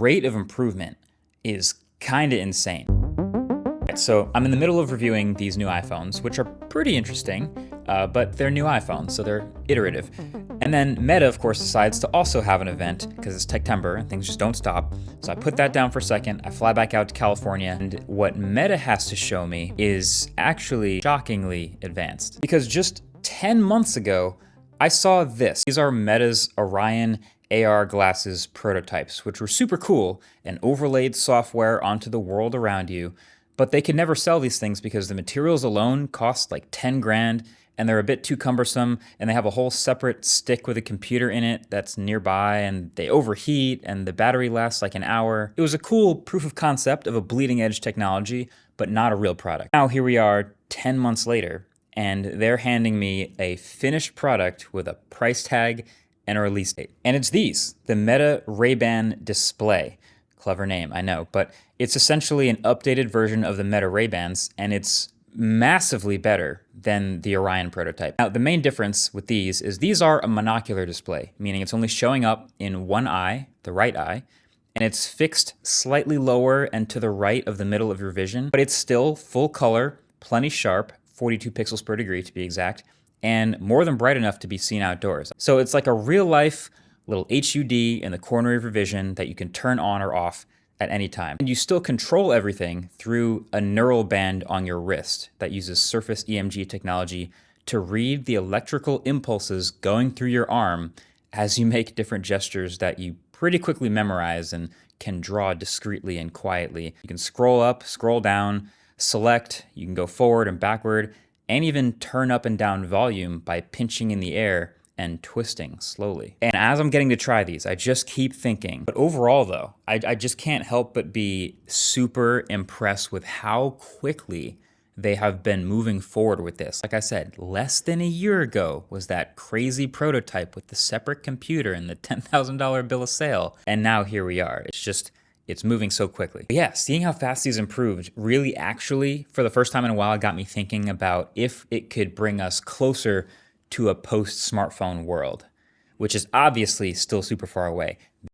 rate of improvement is kind of insane. So I'm in the middle of reviewing these new iPhones, which are pretty interesting, but they're new iPhones, so they're iterative. And then Meta, of course, decides to also have an event because it's Techtember and things just don't stop. So I put that down for a second. I fly back out to California, and what Meta has to show me is actually shockingly advanced. Because just 10 months ago, I saw this. These are Meta's Orion AR glasses prototypes, which were super cool and overlaid software onto the world around you. But they could never sell these things because the materials alone cost like 10 grand and they're a bit too cumbersome, and they have a whole separate stick with a computer in it that's nearby, and they overheat and the battery lasts like an hour. It was a cool proof of concept of a bleeding edge technology, but not a real product. Now here we are 10 months later, and they're handing me a finished product with a price tag and a release date. And it's these, the Meta Ray-Ban Display. Clever name, I know, but it's essentially an updated version of the Meta Ray-Bans, and it's massively better than the Orion prototype. Now, the main difference with these is these are a monocular display, meaning it's only showing up in one eye, the right eye, and it's fixed slightly lower and to the right of the middle of your vision, but it's still full color, plenty sharp, 42 pixels per degree to be exact, and more than bright enough to be seen outdoors. So it's like a real life little HUD in the corner of your vision that you can turn on or off at any time. And you still control everything through a neural band on your wrist that uses surface EMG technology to read the electrical impulses going through your arm as you make different gestures that you pretty quickly memorize and can draw discreetly and quietly. You can scroll up, scroll down, select, you can go forward and backward, and even turn up and down volume by pinching in the air and twisting slowly. And as I'm getting to try these, I just keep thinking, but overall though, I just can't help but be super impressed with how quickly they have been moving forward with this. Like I said, less than a year ago was that crazy prototype with the separate computer and the $10,000 bill of sale. And now here we are. It's moving so quickly. But yeah, seeing how fast these improved really actually, for the first time in a while, got me thinking about if it could bring us closer to a post-smartphone world, which is obviously still super far away.